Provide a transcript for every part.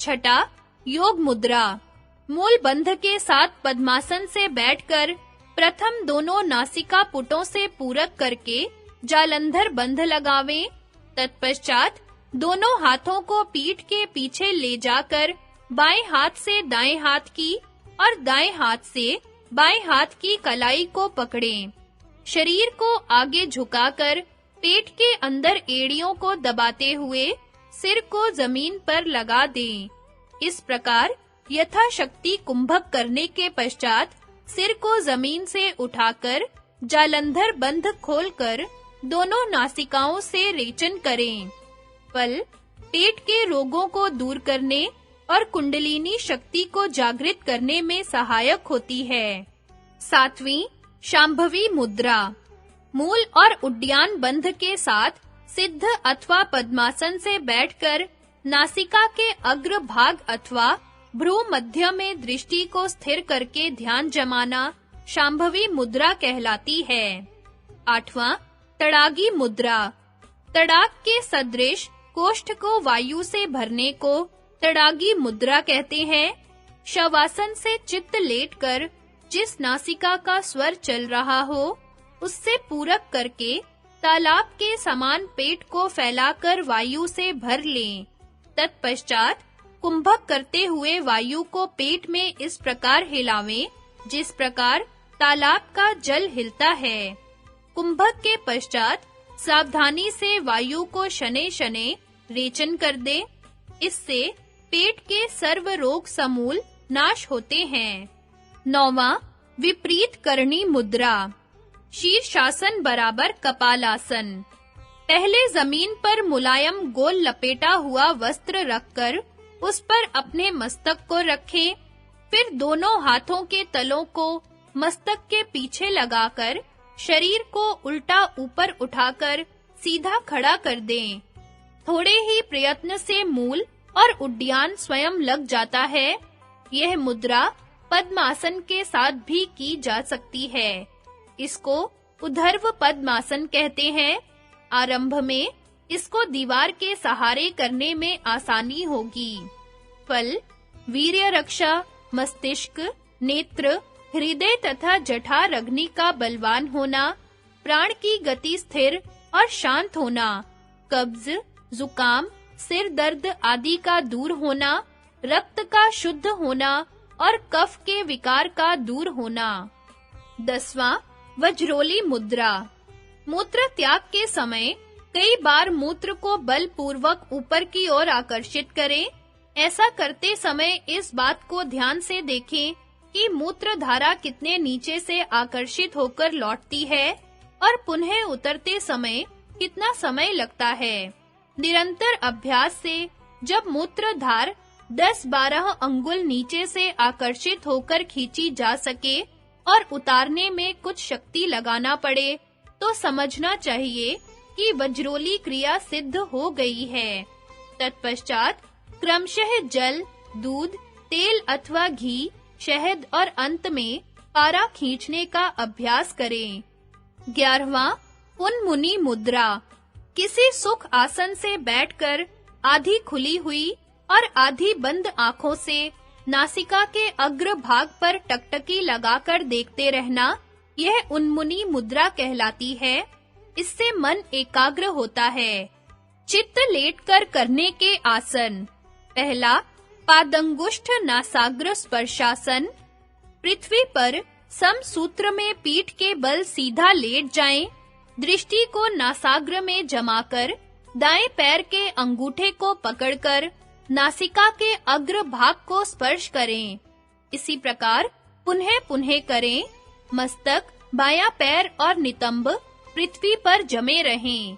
छठा, योग मुद्रा। मूल बंध के साथ पद्मासन से बैठकर प्रथम दोनों नासिका पुटों से पूरक करके जालंधर बंध लगावें। तत्पश्चात दोनों हाथों को पीठ के पीछे ले जाकर बाएं हाथ से दाएं हाथ की और दाएं हाथ से बाएं हाथ की कलाई को पकड़ें। शरीर को आगे झुकाकर पेट के अंदर एड़ियों को दबाते हुए सिर को जमीन पर लगा दें। इस प्रकार यथाशक्ति कुंभक करने के पश्चात सिर को जमीन से उठाकर जालंधर बंध खोलकर दोनों नासिकाओं से रेचन करें। फल पेट के रोगों को दूर करने और कुंडलिनी शक्ति को जागृत करने में सहायक होती है। सातवीं, शांभवी मुद्रा। मूल और उड्डयन बंध के साथ सिद्ध अथवा पद्मासन से बैठकर नासिका के अग्र भाग अथवा भ्रू मध्य में दृष्टि को स्थिर करके ध्यान जमाना शांभवी मुद्रा कहलाती है। आठवां, तड़ागी मुद्रा। तड़ाग के सदृश कोष्ठ को वायु से भरने को तड़ागी मुद्रा कहते हैं। शवासन से चित्त लेटकर जिस नासिका का स्वर चल रहा हो उससे पूरक करके तालाब के समान पेट को फैलाकर वायु से भर लें। तत्पश्चात कुंभक करते हुए वायु को पेट में इस प्रकार हिलावें जिस प्रकार तालाब का जल हिलता है। कुंभक के पश्चात सावधानी से वायु को शनै-शनै रेचन कर दें। इससे पेट के सर्व रोग समूल नाश होते हैं। नौवां, विपरीत करणी मुद्रा। शीर्षासन बराबर कपालासन। पहले जमीन पर मुलायम गोल लपेटा हुआ वस्त्र रखकर उस पर अपने मस्तक को रखें। फिर दोनों हाथों के तलों को मस्तक के पीछे लगाकर शरीर को उल्टा ऊपर उठाकर सीधा खड़ा कर दें। थोड़े ही प्रयत्न से मूल और उड्डयन स्वयं लग जाता है। यह मुद्रा पद्मासन के साथ भी की जा सकती है। इसको उधर्व पद्मासन कहते हैं। आरंभ में इसको दीवार के सहारे करने में आसानी होगी। फल वीर्य रक्षा, मस्तिष्क, नेत्र, हृदय तथा जठर अग्नि का बलवान होना, प्राण की गति स्थिर और शांत होना, कब्ज, जुकाम, सिर दर्द आदि का दूर होना, रक्त का शुद्ध होना और कफ के विकार का दूर होना। 10वां, वज्रोली मुद्रा। मूत्र त्याग के समय कई बार मूत्र को बलपूर्वक ऊपर की ओर आकर्षित करें। ऐसा करते समय इस बात को ध्यान से देखें कि मूत्र धारा कितने नीचे से आकर्षित होकर लौटती है और पुनः उतरते समय कितना समय लगता है। निरंतर अभ्यास से जब मूत्रधार 10-12 अंगुल नीचे से आकर्षित होकर खींची जा सके और उतारने में कुछ शक्ति लगाना पड़े, तो समझना चाहिए कि वज्रोली क्रिया सिद्ध हो गई है। तत्पश्चात क्रमशः जल, दूध, तेल अथवा घी, शहद और अंत में पारा खींचने का अभ्यास करें। 11वां, उन्मुनी मुद्रा। किसी सुख आसन से बैठकर आधी खुली हुई और आधी बंद आंखों से नासिका के अग्र भाग पर टकटकी लगाकर देखते रहना, यह उन्मुनी मुद्रा कहलाती है। इससे मन एकाग्र होता है। चित्त लेटकर करने के आसन। पहला, पादंगुष्ठ नासाग्र स्पर्शासन। पृथ्वी पर समसूत्र में पीठ के बल सीधा लेट जाएं। दृष्टि को नासाग्र में जमाकर दाएं पैर के अंगूठे को पकड़कर नासिका के अग्र भाग को स्पर्श करें। इसी प्रकार पुनः करें। मस्तक, बायां पैर और नितंब पृथ्वी पर जमे रहें।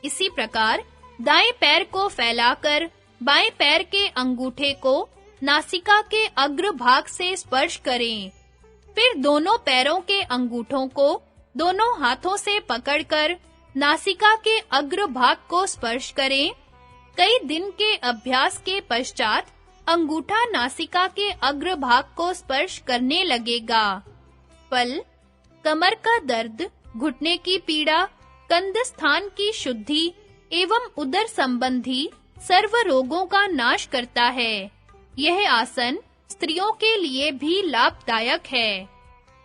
इसी प्रकार दाएं पैर को फैलाकर बाएं पैर के अंगूठे को नासिका के अग्र भाग से स्पर्श करें। फिर दोनों पैरों के अंगूठों को दोनों हाथों से पकड़कर नासिका के अग्र भाग को स्पर्श करें। कई दिन के अभ्यास के पश्चात अंगूठा नासिका के अग्र भाग को स्पर्श करने लगेगा। फल कमर का दर्द, घुटने की पीड़ा, कंध स्थान की शुद्धि एवं उदर संबंधी सर्व रोगों का नाश करता है। यह आसन स्त्रियों के लिए भी लाभदायक है।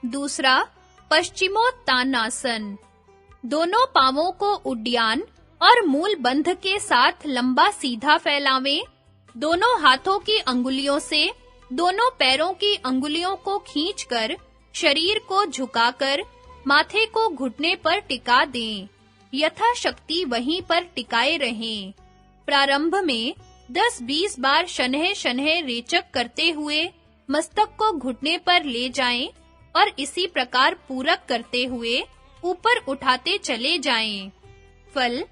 दूसरा, पश्चिमोत्तानासन। दोनों पांवों को उड्डयन और मूल बंध के साथ लंबा सीधा फैलावें। दोनों हाथों की अंगुलियों से दोनों पैरों की अंगुलियों को खींचकर शरीर को झुकाकर माथे को घुटने पर टिका दें। यथाशक्ति वहीं पर टिकाए रहें। प्रारंभ में 10-20 बार शनह-शनह रेचक करते हुए मस्तक को घुटने पर ले जाएं और इसी प्रकार पूरक करते हुए ऊपर उठाते चले जाएं। फल: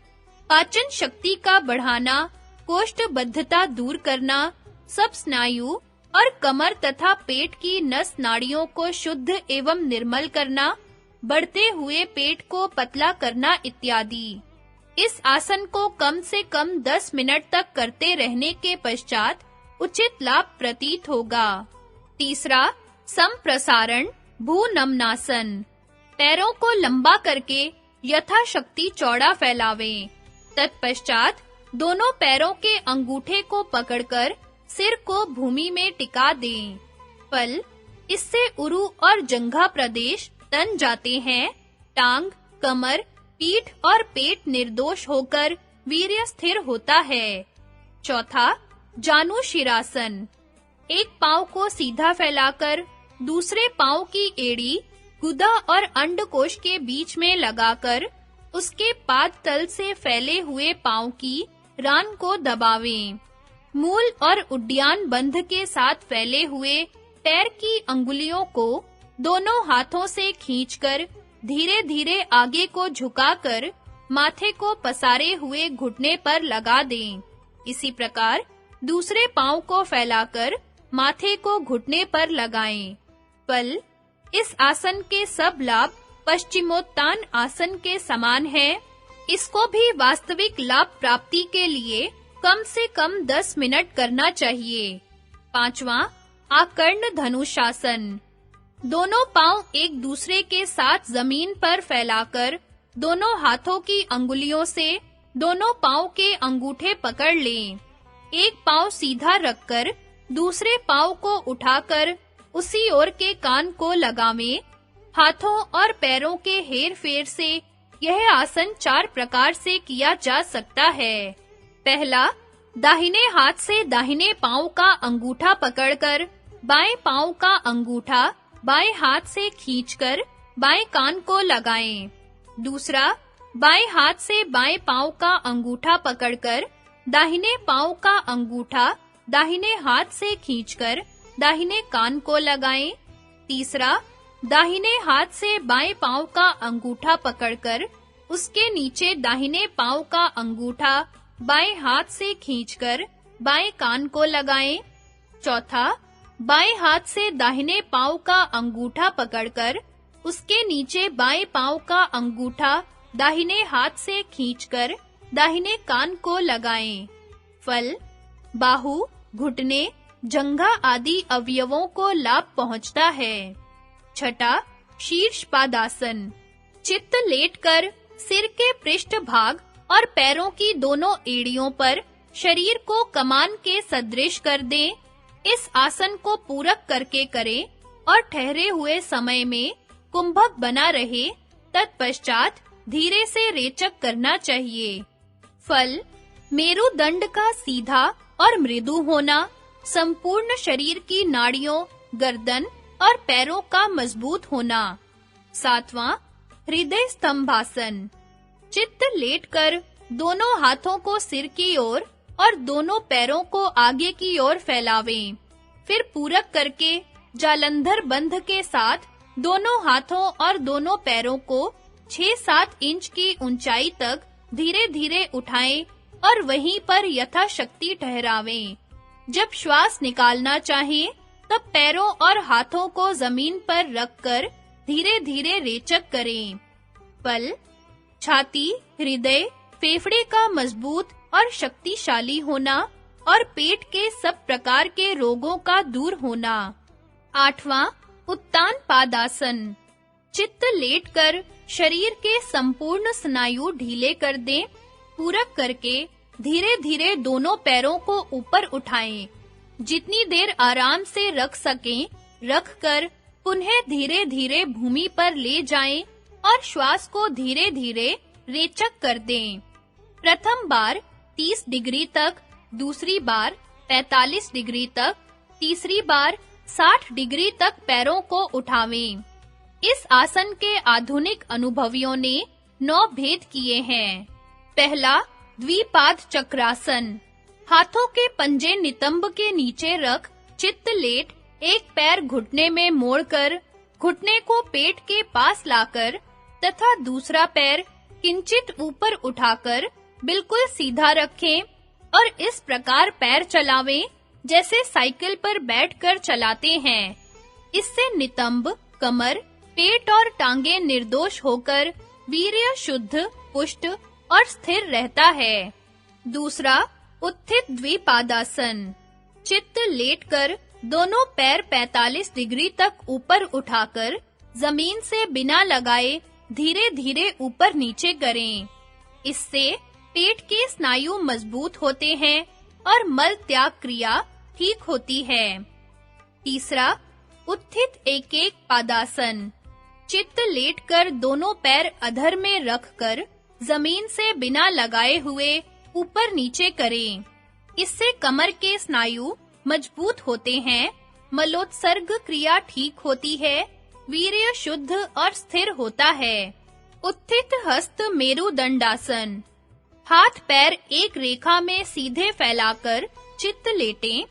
पाचन शक्ति का बढ़ाना, कोष्ठबद्धता दूर करना, सब स्नायु और कमर तथा पेट की नस नाड़ियों को शुद्ध एवं निर्मल करना, बढ़ते हुए पेट को पतला करना इत्यादि। इस आसन को कम से कम 10 मिनट तक करते रहने के पश्चात उचित लाभ प्रतीत होगा। तीसरा, संप्रसारण भूनमनासन। पैरों को लंबा करके यथाशक्ति चौड़ा फैलावें। तत्पश्चात दोनों पैरों के अंगूठे को पकड़कर सिर को भूमि में टिका दें। फल: इससे उरु और जंघा प्रदेश तन जाते हैं। टांग, कमर, पीठ और पेट निर्दोष होकर वीर्य स्थिर होता है। चौथा, जानुशिरासन। एक पांव को सीधा फैलाकर दूसरे पांव की एड़ी गुदा और अंडकोश के बीच में लगाकर उसके पाद तल से फैले हुए पांव की रान को दबावें। मूल और उड्डयन बंध के साथ फैले हुए पैर की अंगुलियों को दोनों हाथों से खींचकर धीरे-धीरे आगे को झुकाकर माथे को पसारे हुए घुटने पर लगा दें। इसी प्रकार दूसरे पांव को फैलाकर माथे को घुटने पर लगाएं। फल: इस आसन के सब लाभ पश्चिमोत्तान आसन के समान हैं। इसको भी वास्तविक लाभ प्राप्ति के लिए कम से कम 10 मिनट करना चाहिए। पांचवां, आकर्ण धनुषासन। दोनों पांव एक दूसरे के साथ जमीन पर फैलाकर दोनों हाथों की अंगुलियों से दोनों पांव के अंगूठे पकड़ लें। एक पांव सीधा रखकर दूसरे पांव को उठाकर उसी ओर के कान को लगावें। हाथों और पैरों के हेर-फेर से यह आसन 4 प्रकार से किया जा सकता है। पहला, दाहिने हाथ से दाहिने पांव का अंगूठा पकड़कर बाएं पांव का अंगूठा बाएं हाथ से खींचकर बाएं कान को लगाएं। दूसरा, बाएं हाथ से बाएं पांव का अंगूठा पकड़कर दाहिने पांव का अंगूठा दाहिने हाथ से खींचकर दाहिने कान को लगाएं। तीसरा, दाहिने हाथ से बाएं पांव का अंगूठा पकड़कर उसके नीचे दाहिने पांव का अंगूठा बाएं हाथ से खींचकर बाएं कान को लगाएं। चौथा, बाएं हाथ से दाहिने पांव का अंगूठा पकड़कर उसके नीचे बाएं पांव का अंगूठा दाहिने हाथ से खींचकर दाहिने कान को लगाएं। फल: बाहु, घुटने, जंघा आदि अवयवों को लाभ पहुंचता है। छठा, शीर्षपादासन। चित्त लेटकर सिर के पृष्ठ भाग और पैरों की दोनों एड़ियों पर शरीर को कमान के सदृश कर दें। इस आसन को पूरक करके करें और ठहरे हुए समय में कुंभक बना रहे। तत्पश्चात धीरे से रेचक करना चाहिए। फल: मेरुदंड का सीधा और मृदु होना, संपूर्ण शरीर की नाड़ियों, गर्दन और पैरों का मजबूत होना। सातवां, हृदय स्तंभासन। चित्त लेटकर दोनों हाथों को सिर की ओर और दोनों पैरों को आगे की ओर फैलावें। फिर पूरक करके जालंधर बंध के साथ दोनों हाथों और दोनों पैरों को 6-7 इंच की ऊंचाई तक धीरे-धीरे उठाएं और वहीं पर यथाशक्ति ठहरावें। जब श्वास निकालना चाहें, तब पैरों और हाथों को जमीन पर रखकर धीरे-धीरे रेचक करें। फल: छाती, हृदय, फेफड़े का मजबूत और शक्तिशाली होना और पेट के सब प्रकार के रोगों का दूर होना। आठवां, उत्तान पादासन। चित्त लेटकर शरीर के संपूर्ण स्नायु ढीले कर दें। पूरक करके धीरे-धीरे दोनों पैरों को ऊपर उठाएं। जितनी देर आराम से रख सकें, रखकर पुनः धीरे-धीरे भूमि पर ले जाएं और श्वास को धीरे-धीरे रेचक कर दें। प्रथम बार 30 डिग्री तक, दूसरी बार 45 डिग्री तक, तीसरी बार 60 डिग्री तक पैरों को उठावें। इस आसन के आधुनिक अनुभवियों ने 9 भेद किए हैं। पहला, द्विपाद चक्रासन। हाथों के पंजे नितंब के नीचे रख चित्त लेट एक पैर घुटने में मोड़कर घुटने को पेट के पास लाकर तथा दूसरा पैर किंचित ऊपर उठाकर बिल्कुल सीधा रखें और इस प्रकार पैर चलावें जैसे साइकिल पर बैठकर चलाते हैं। इससे नितंब, कमर, पेट और टांगे निर्दोष होकर वीर्य शुद्ध, पुष्ट और स्थिर रहता है। दूसरा, उत्थित द्विपादासन। चित्त लेटकर दोनों पैर 45 डिग्री तक ऊपर उठाकर जमीन से बिना लगाए धीरे-धीरे ऊपर नीचे करें। इससे पेट के स्नायु मजबूत होते हैं और मल त्याग क्रिया ठीक होती है। तीसरा, उत्थित एक-एक पादासन। चित्त लेटकर दोनों पैर अधर में रखकर जमीन से बिना लगाए हुए ऊपर नीचे करें। इससे कमर के स्नायु मजबूत होते हैं, मलोत्सर्ग क्रिया ठीक होती है, वीर्य शुद्ध और स्थिर होता है। उत्थित हस्त मेरुदंडासन। हाथ पैर एक रेखा में सीधे फैलाकर चित्त लेटें,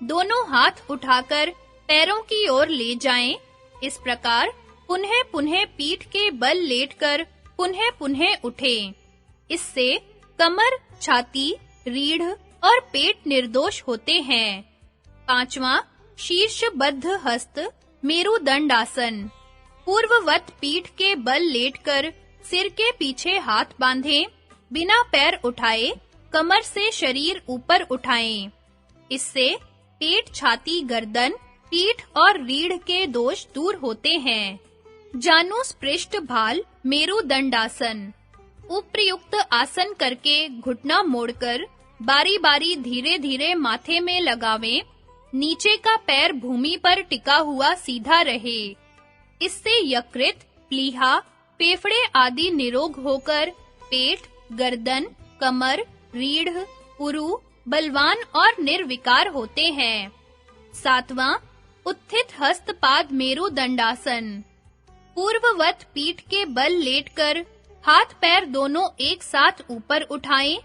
दोनों हाथ उठाकर पैरों की ओर ले जाएं। इस प्रकार पुनः पीठ के बल लेटकर पुनः उठें। इससे कमर, छाती, रीढ़ और पेट निर्दोष होते हैं। पांचवा, शीर्षबद्ध हस्त मेरुदंडासन। पूर्ववत पीठ के बल लेटकर सिर के पीछे हाथ बांधें, बिना पैर उठाए कमर से शरीर ऊपर उठाएं। इससे पेट, छाती, गर्दन, पीठ और रीढ़ के दोष दूर होते हैं। जानुस्पृष्ट भाल मेरुदंडासन। उपयुक्त आसन करके घुटना मोड़कर बारी-बारी धीरे-धीरे माथे में लगावें। नीचे का पैर भूमि पर टिका हुआ सीधा रहे। इससे यकृत, प्लीहा, फेफड़े आदि निरोग होकर पेट, गर्दन, कमर, रीढ़, उरु बलवान और निर्विकार होते हैं। सातवां, उत्थित हस्तपाद मेरुदंडासन। पूर्ववत पीठ के बल लेटकर हाथ पैर दोनों एक साथ ऊपर उठाएं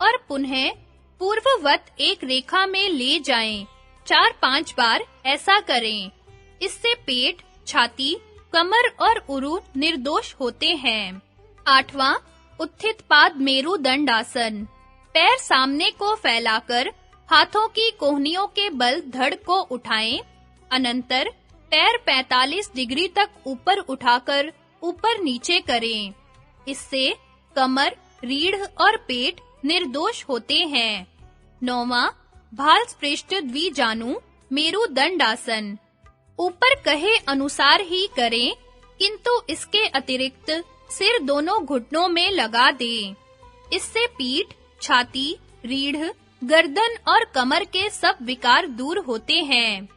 और पुनः पूर्ववत एक रेखा में ले जाएं। 4-5 बार ऐसा करें। इससे पेट, छाती, कमर और उरु निर्दोष होते हैं। 8वां, उत्थित पाद मेरुदंडासन। पैर सामने को फैलाकर हाथों की कोहनियों के बल धड़ को उठाएं। अनंतर पैर 45 डिग्री तक ऊपर उठाकर ऊपर नीचे करें। इससे कमर, रीढ़ और पेट निर्दोष होते हैं। 9वां, भालस्पृष्ट द्विजानु मेरुदंडासन। ऊपर कहे अनुसार ही करें, किंतु इसके अतिरिक्त सिर दोनों घुटनों में लगा दें। इससे पीठ, छाती, रीढ़, गर्दन और कमर के सब विकार दूर होते हैं।